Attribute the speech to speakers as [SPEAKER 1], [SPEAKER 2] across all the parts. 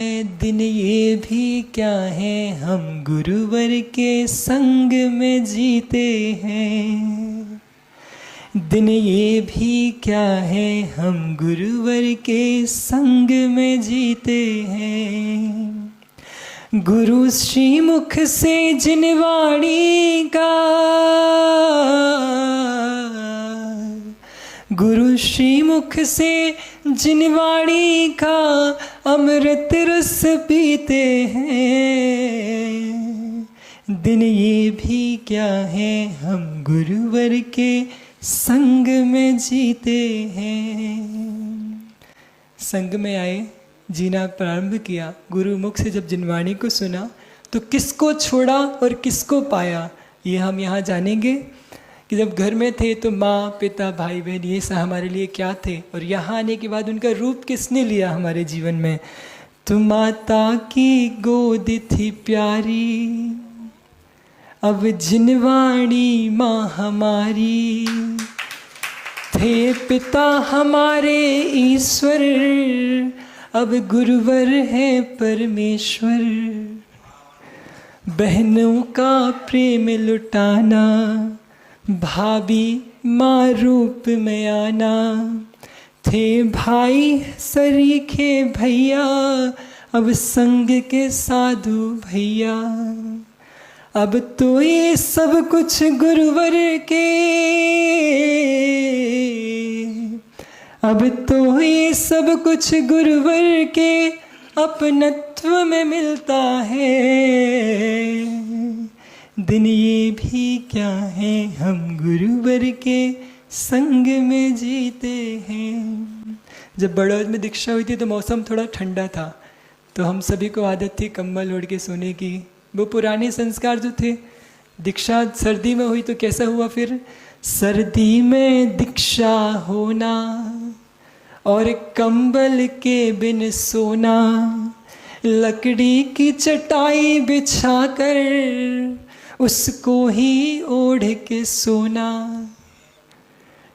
[SPEAKER 1] दिन ये भी क्या है हम गुरुवर के संग में जीते हैं। दिन ये भी क्या है हम गुरुवर के संग में जीते हैं। गुरु श्री मुख से जिनवाणी का, गुरु श्री मुख से जिनवाणी का अमृत रस पीते हैं। दिन ये भी क्या है हम गुरुवर के संग में जीते हैं। संग में आए, जीना प्रारंभ किया। गुरु मुख से जब जिनवाणी को सुना तो किसको छोड़ा और किसको पाया, ये हम यहाँ जानेंगे। कि जब घर में थे तो माँ पिता भाई बहन ये सब हमारे लिए क्या थे, और यहाँ आने के बाद उनका रूप किसने लिया हमारे जीवन में। तो माता की गोद थी प्यारी, अब जिनवाणी माँ हमारी। थे पिता हमारे ईश्वर, अब गुरुवर है परमेश्वर। बहनों का प्रेम लुटाना, भाभी माँ रूप में आना। थे भाई सरीखे भैया, अब संग के साधु भैया। अब तो ये सब कुछ गुरुवर के, अब तो ये सब कुछ गुरुवर के अपनत्व में मिलता है। दिन ये भी क्या है हम गुरुवर के संग में जीते हैं। जब बड़ौद में दीक्षा हुई थी तो मौसम थोड़ा ठंडा था, तो हम सभी को आदत थी कंबल ओढ़ के सोने की। वो पुराने संस्कार जो थे। दीक्षा सर्दी में हुई तो कैसा हुआ फिर। सर्दी में दीक्षा होना और कंबल के बिन सोना, लकड़ी की चटाई बिछाकर उसको ही ओढ़ के सोना।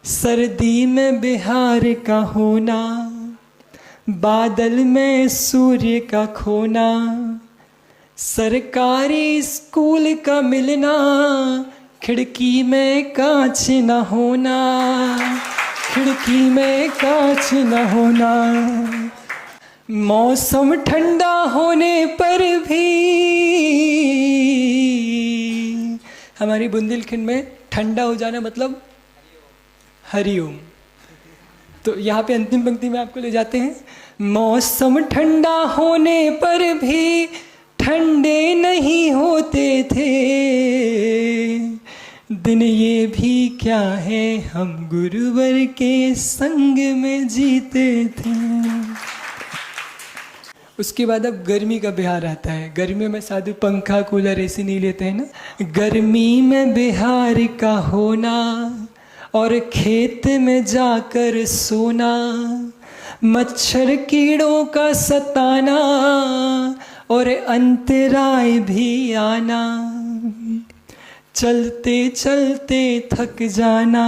[SPEAKER 1] सर्दी में बिहार का होना, बादल में सूर्य का खोना। सरकारी स्कूल का मिलना, खिड़की में कांच न होना, खिड़की में कांच न होना। मौसम ठंडा होने पर भी, हमारी बुंदेलखंड में ठंडा हो जाना मतलब हरिओम। तो यहाँ पे अंतिम पंक्ति में आपको ले जाते हैं। मौसम ठंडा होने पर भी ठंडे नहीं होते थे। दिन ये भी क्या है हम गुरुवर के संग में जीते थे। उसके बाद अब गर्मी का बिहार आता है। गर्मियों में साधु पंखा कूलर ऐसे नहीं लेते हैं ना। गर्मी में बिहार का होना और खेत में जाकर सोना। मच्छर कीड़ों का सताना और अंतराय भी आना। चलते चलते थक जाना,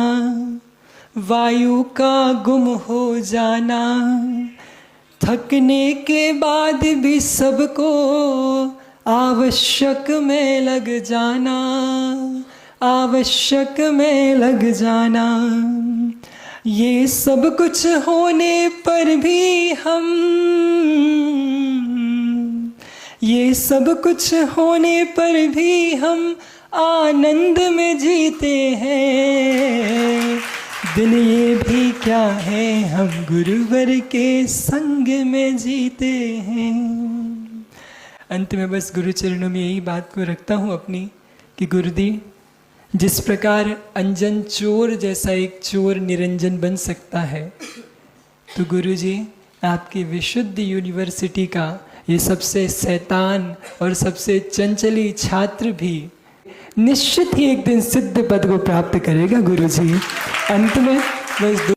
[SPEAKER 1] वायु का गुम हो जाना। थकने के बाद भी सबको आवश्यक में लग जाना, आवश्यक में लग जाना। ये सब कुछ होने पर भी हम, ये सब कुछ होने पर भी हम आनंद में जीते हैं। दिन ये भी क्या है हम गुरुवर के संग में जीते हैं। अंत में बस गुरु चरणों में यही बात को रखता हूँ अपनी, कि गुरुदी जिस प्रकार अंजन चोर जैसा एक चोर निरंजन बन सकता है, तो गुरुजी आपकी विशुद्ध यूनिवर्सिटी का ये सबसे शैतान और सबसे चंचली छात्र भी निश्चित ही एक दिन सिद्ध पद को प्राप्त करेगा गुरुजी। अंत में बस